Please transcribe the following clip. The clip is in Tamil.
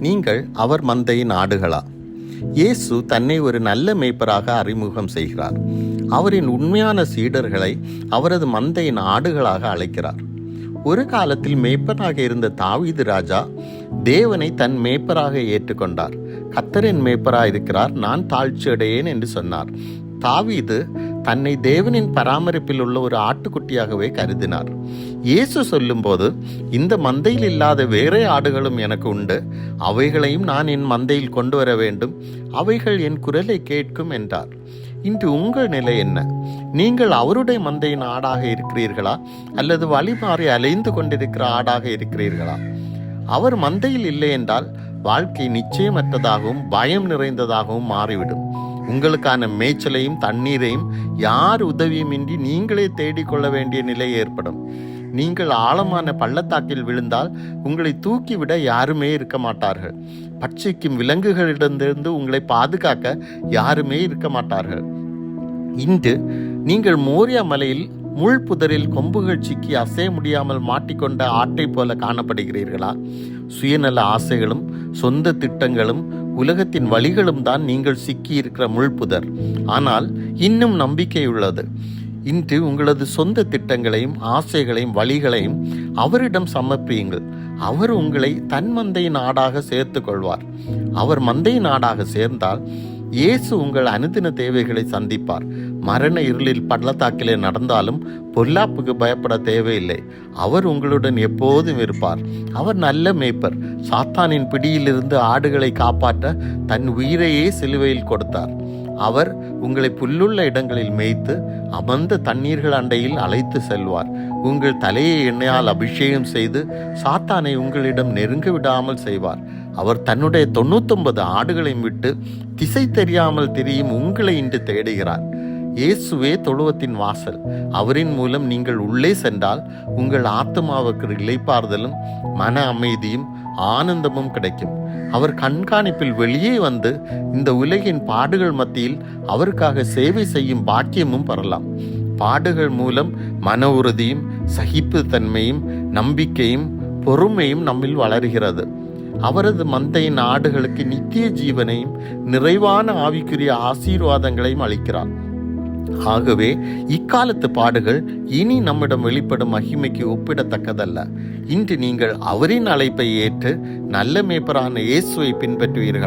நீங்கள் அவர் மந்தையின் ஆடுகளா? இயேசு தன்னை ஒரு நல்ல மேய்ப்பராக அறிமுகம் செய்கிறார். அவரின் உண்மையான சீடர்களை அவரது மந்தையின் ஆடுகளாக அழைக்கிறார். ஒரு காலத்தில் மேய்ப்பராக இருந்த தாவீது ராஜா தேவனை தன் மேய்ப்பராக ஏற்றுக்கொண்டார். கர்த்தரின் மேய்ப்பராக இருக்கிறார், நான் தாழ்ச்சி அடையேன் என்று சொன்னார். தாவீது தன்னை தேவனின் பராமரிப்பில் உள்ள ஒரு ஆட்டுக்குட்டியாகவே கருதினார். இயேசு சொல்லும்போது, இந்த மந்தையில் இல்லாத வேறே ஆடுகளும் எனக்கு உண்டு, அவைகளையும் நான் என் மந்தையில் கொண்டு வர வேண்டும், அவைகள் என் குரலை கேட்கும் என்றார். இன்று உங்கள் நிலை என்ன? நீங்கள் அவருடைய மந்தையின் ஆடாக இருக்கிறீர்களா, அல்லது வழி மாறி அலைந்து கொண்டிருக்கிற ஆடாக இருக்கிறீர்களா? அவர் மந்தையில் இல்லை என்றால் வாழ்க்கை நிச்சயமற்றதாகவும் பயம் நிறைந்ததாகவும் மாறிவிடும். உங்களுக்கான மேய்ச்சலையும் தண்ணீரையும் யார் உதவியுமின்றி நீங்களே தேடிக்கொள்ள வேண்டிய நிலை ஏற்படும். நீங்கள் ஆழமான பள்ளத்தாக்கில் விழுந்தால் உங்களை தூக்கிவிட யாருமே இருக்க மாட்டார்கள். பட்சிக்கும் விலங்குகளிடமிருந்து உங்களை பாதுகாக்க யாருமே இருக்க மாட்டார்கள். இன்று நீங்கள் மோரியா மலையில் முள் புதரில் கொம்புகள் சிக்கி அசைய முடியாமல் மாட்டிக்கொண்ட ஆட்டை போல காணப்படுகிறீர்களா? சுயநல ஆசைகளும் சொந்த திட்டங்களும் உலகத்தின் வழிகளும் தான் நீங்கள் சிக்கி இருக்கிற முள்புதர். ஆனால் இன்னும் நம்பிக்கை உள்ளது. இன்று உங்களது சொந்த திட்டங்களையும் ஆசைகளையும் வழிகளையும் அவரிடம் சமர்ப்பியுங்கள். அவர் உங்களை தன் மந்தையின் ஆடாக சேர்த்து கொள்வார். அவர் மந்தையின் ஆடாக சேர்ந்தால் இயேசு உங்கள் அனுதின தேவைகளை சந்திப்பார். மரண இருளில் பள்ளத்தாக்கிலே நடந்தாலும் பொல்லாப்புக்கு பயப்பட தேவையில்லை. அவர் உங்களுடன் எப்போதும் இருப்பார். அவர் நல்ல மேய்ப்பர். சாத்தானின் பிடியிலிருந்து ஆடுகளை காப்பாற்ற தன் உயிரையே சிலுவையில் கொடுத்தார். அவர் உங்களை புல்லுள்ள இடங்களில் மேய்த்து அமர்ந்த தண்ணீர்கள் அண்டையில் அழைத்து செல்வார். உங்கள் தலையை எண்ணெயால் அபிஷேகம் செய்து சாத்தானை உங்களிடம் நெருங்க விடாமல் செய்வார். அவர் தன்னுடைய 99 ஆடுகளையும் விட்டு திசை தெரியாமல் திரியும் உங்களை இன்று தேடுகிறார். இயேசுவே தொழுவத்தின் வாசல். அவரின் மூலம் நீங்கள் உள்ளே சென்றால் உங்கள் ஆத்மாவுக்கு இளைப்பாறுதலும் மன அமைதியும் ஆனந்தமும் கிடைக்கும். அவர் கண்காணிப்பில் வெளியே வந்து இந்த உலகின் பாடுகள் மத்தியில் அவருக்காக சேவை செய்யும் பாக்கியமும் பெறலாம். பாடுகள் மூலம் மன உறுதியும் சகிப்புத்தன்மையும் நம்பிக்கையும் பொறுமையும் நம்மில் வளர்கிறது. அவரது மந்தையின் ஆடுகளுக்கு நித்திய ஜீவனையும் நிறைவான ஆவிக்குரிய ஆசீர்வாதங்களையும் அளிக்கிறார். ஆகவே இக்காலத்து பாடுகள் இனி நம்மிடம் வெளிப்படும் மகிமைக்கு ஒப்பிடத்தக்கதல்ல. இன்று நீங்கள் அவரின் அழைப்பை ஏற்று நல்ல மேய்ப்பரான இயேசுவை பின்பற்றுவீர்களா?